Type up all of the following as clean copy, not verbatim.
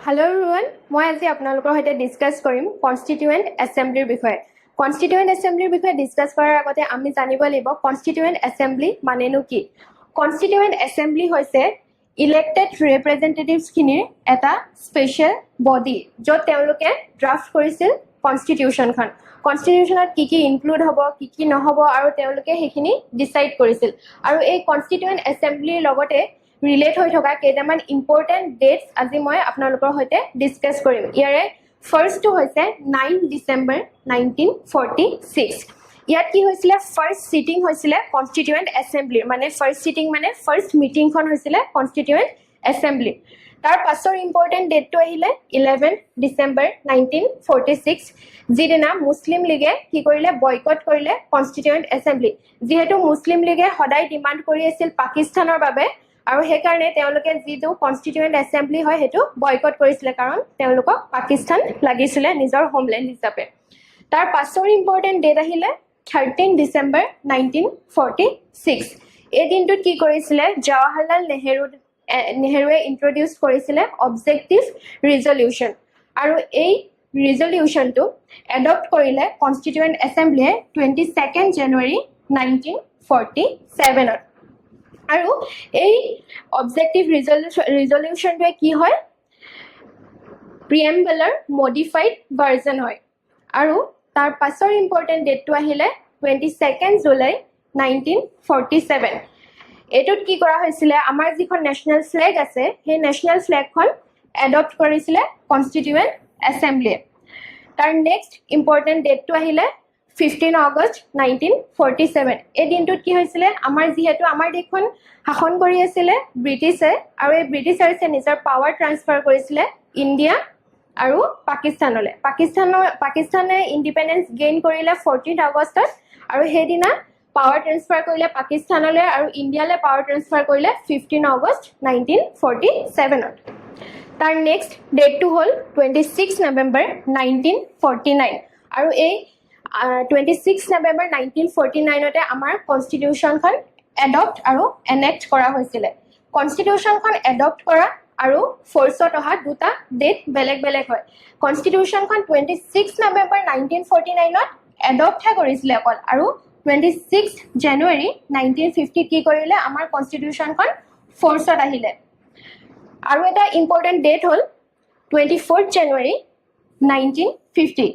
Hello everyone, মই আজি আপোনালোকৰ সৈতে ডিসকাস কৰিম কনস্টিটিউয়েন্ট এসেম্বলিৰ বিষয়ে। কনস্টিটিউয়েন্ট এসেম্বলিৰ বিষয়ে ডিসকাস কৰাৰ আগতে আমি জানিব লাগিব কনস্টিটিউয়েন্ট এসেম্বলি মানেনো কি। কনস্টিটিউয়েন্ট এসেম্বলি হৈছে ইলেক্টেড ৰিপ্ৰেজেন্টেটিভছ খিনিৰ এটা স্পেশাল বডি য'ত তেওঁলোকে ড্ৰাফট কৰিছিল কনস্টিটিউশনখন। কনস্টিটিউশনত কি ইনক্লুড হ'ব কি নহ'ব আৰু তেওঁলোকে সেইখিনি ডিসাইড কৰিছিল। আৰু এই কনস্টিটিউয়েন্ট এসেম্বলিৰ লগতে ৰিলেট হৈ থকা কেইটামান ইম্পৰ্টেন্ট ডেটস আজি মই আপোনালোকৰ সৈতে ডিসকাস কৰিম। ইয়াৰে ফাৰ্ষ্টটো হৈছে 9 ডিসেম্বৰ 1946। ইয়াত কি হৈছিলে ফাৰ্ষ্ট সিটিং হৈছিলে কনস্টিটিউয়েন্ট এসেম্বলিৰ, মানে ফাৰ্ষ্ট সিটিং মানে ফাৰ্ষ্ট মিটিংখন হৈছিলে কনস্টিটিউয়েন্ট এসেম্বলি। তাৰ পাছৰ ইম্পৰ্টেন্ট ডেটটো আহিলে 11 ডিসেম্বৰ 1946, যিদিনা মুছলিম লীগে কি কৰিলে বয়কট কৰিলে কনস্টিটিউয়েন্ট এসেম্বলি। যিহেতু মুছলিম লীগে সদায় ডিমান্ড কৰি আছিল পাকিস্তানৰ বাবে আৰু সেই কাৰণে তেওঁলোকে যিটো কনস্টিটিউয়েন্ট এসেম্বলি হয় হেতু বয়কট কৰিছিলে, কাৰণ তেওঁলোকক পাকিস্তান লাগিছিলে নিজৰ হোমল্যান্ড হিচাপে। তাৰ পাছৰ ইম্পৰ্টেন্ট ডেট আহিলে 13 ডিসেম্বৰ 1946। এই দিনটোত কি কৰিছিলে জৱাহৰলাল নেহৰুৱে ইন্ট্ৰোডিউস কৰিছিলে অবজেক্টিভ ৰিজলিউশন, আৰু এই ৰিজলিউশনটো এডপ্ট কৰিলে কনস্টিটিউয়েন্ট এসেম্বলিয়ে 22 জানুৱাৰী 1947। আৰু এই অবজেক্টিভ ৰিজলিউশনটোৱে কি হয় প্ৰিএম্বলৰ মডিফাইড ভাৰ্জন হয়। আৰু তাৰ পাছৰ ইম্পৰ্টেন্ট ডেটটো আহিলে 22 জুলাই 1947। এটোত কি কৰা হৈছিলে আমাৰ যিখন নেশনাল ফ্লেগ আছে সেই নেশনাল ফ্লেগখন এডপ্ট কৰিছিলে কনস্টিটিউয়েন্ট এসেম্বলিয়ে। তাৰ নেক্সট ইম্পৰ্টেন্ট ডেটটো আহিলে 15 আগষ্ট 1947। এই দিনটোত কি হৈছিলে আমাৰ যিহেতু আমাৰ দেশখন শাসন কৰি আছিল ব্ৰিটিছে, আৰু এই ব্ৰিটিছাৰ্ছে নিজৰ পাৱাৰ ট্ৰান্সফাৰ কৰিছিলে ইণ্ডিয়া আৰু পাকিস্তানলৈ। পাকিস্তানে ইণ্ডিপেণ্ডেন্স গেইন কৰিলে 14 আগষ্টত, আৰু সেইদিনা পাৱাৰ ট্ৰান্সফাৰ কৰিলে পাকিস্তানলৈ আৰু ইণ্ডিয়ালৈ পাৱাৰ ট্ৰান্সফাৰ কৰিলে 15 আগষ্ট 1947ত। তাৰ নেক্সট ডেটটো হ'ল 26 নৱেম্বৰ 1949, আৰু এই 26 নৱেম্বৰ 1949তে আমাৰ কনস্টিটিউশনখন এডপ্ট আৰু এনেক্ট কৰা হৈছিলে। কনস্টিটিউশনখন এডপ্ট কৰা আৰু ফোৰ্সত অহা দুটা ডেট বেলেগ বেলেগ হয়। কনস্টিটিউশনখন 26 নৱেম্বৰ 1949ত এডপ্টহে কৰিছিলে অকল, আৰু 26 জানুৱাৰী 1950 কি কৰিলে আমাৰ কনস্টিটিউশনখন ফোৰ্সত আহিলে। আৰু এটা ইম্পৰ্টেন্ট ডেট হ'ল 24 জানুৱাৰী 1950।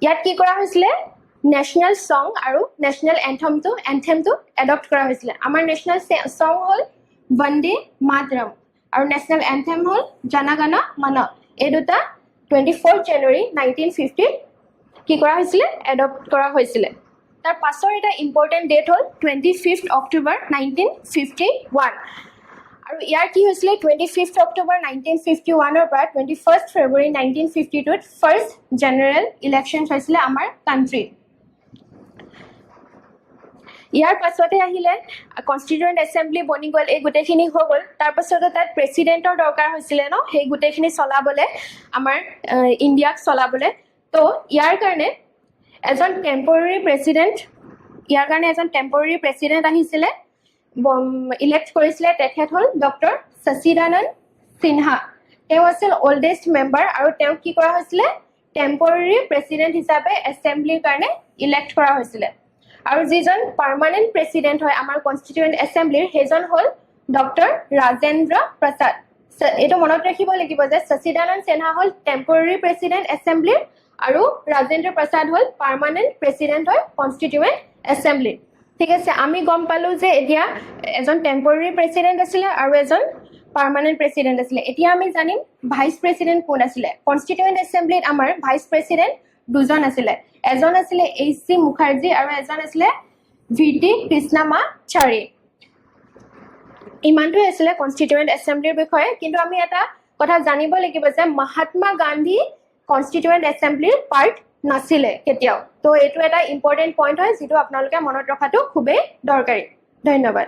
ইয়াত কি কৰা হৈছিলে নেশনাল সং আৰু নেশনাল এন্থেমটো এডপ্ট কৰা হৈছিলে। আমাৰ নেশনাল সং হ'ল বন্দে মাতৰম আৰু নেশনাল এন্থেম হ'ল জনগণ মন। এই দুটা 24 জানুৱাৰী 1950 কি কৰা হৈছিলে এডপ্ট কৰা হৈছিলে। তাৰ পাছৰ এটা ইম্পৰ্টেন্ট ডেট হ'ল 25 অক্টোবৰ 1951, আৰু ইয়াৰ কি হৈছিলে 25 অক্টোবৰ 1951ৰ পৰা 21 ফেব্ৰুৱাৰী 1952ত ফাৰ্ষ্ট জেনেৰেল ইলেকশ্যন হৈছিলে আমাৰ কাণ্ট্ৰিত। ইয়াৰ পাছতে আহিলে কনস্টিটিউয়েন্ট এসেম্বলি বনি গ'ল, এই গোটেইখিনি হৈ গ'ল। তাৰ পাছতে তাত প্ৰেচিডেণ্টৰ দৰকাৰ হৈছিলে ন, সেই গোটেইখিনি চলাবলে আমাৰ ইণ্ডিয়াক চলাবলে। তো ইয়াৰ কাৰণে এজন টেম্পৰৰী প্ৰেচিডেণ্ট আহিছিলে, ইলেক্ট কৰিছিলে। তেখেত হ'ল ডক্টৰ শশীদানন্দ সিনহা। তেওঁ আছিল অল্ডেষ্ট মেম্বাৰ, আৰু তেওঁক কি কৰা হৈছিলে টেম্পৰৰী প্ৰেচিডেণ্ট হিচাপে এসেম্বলিৰ কাৰণে ইলেক্ট কৰা হৈছিলে। আৰু যিজন পাৰ্মানেণ্ট প্ৰেচিডেণ্ট হয় আমাৰ কনস্টিটিউয়েন্ট এসেম্বলিৰ সেইজন হ'ল ডক্টৰ ৰাজেন্দ্ৰ প্ৰসাদ। এইটো মনত ৰাখিব লাগিব যে শশীদানন্দ সিনহা হ'ল টেম্পৰৰী প্ৰেচিডেণ্ট এসেম্বলিৰ, আৰু ৰাজেন্দ্ৰ প্ৰসাদ হ'ল পাৰ্মানেণ্ট প্ৰেচিডেণ্ট হয় কনস্টিটিউয়েন্ট এসেম্বলিৰ। ঠিক আছে, আমি গম পালো যে এতিয়া এজন টেম্পৰৰী প্ৰেচিডেণ্ট আছিলে আৰু এজন পাৰ্মানেণ্ট প্ৰেচিডেণ্ট আছিলে। এতিয়া আমি জানিম ভাইচ প্ৰেচিডেণ্ট কোন আছিলে। কনস্টিটিউয়েন্ট এসেম্বলিত আমাৰ ভাইচ প্ৰেচিডেণ্ট দুজন আছিলে, এজন আছিলে H.C. মুখাৰ্জী আৰু এজন আছিলে V.T. কৃষ্ণমাচাৰী। ইমানটোৱে আছিলে কনস্টিটিউয়েন্ট এসেম্বলিৰ বিষয়ে। কিন্তু আমি এটা কথা জানিব লাগিব যে মহাত্মা গান্ধী কনস্টিটিউয়েন্ট এসেম্বলিৰ পাৰ্ট নাছিলে কেতিয়াও। তো এইটো এটা ইম্পৰ্টেন্ট পইণ্ট হয় যিটো আপোনালোকে মনত ৰখাটো খুবেই দৰকাৰী। ধন্যবাদ।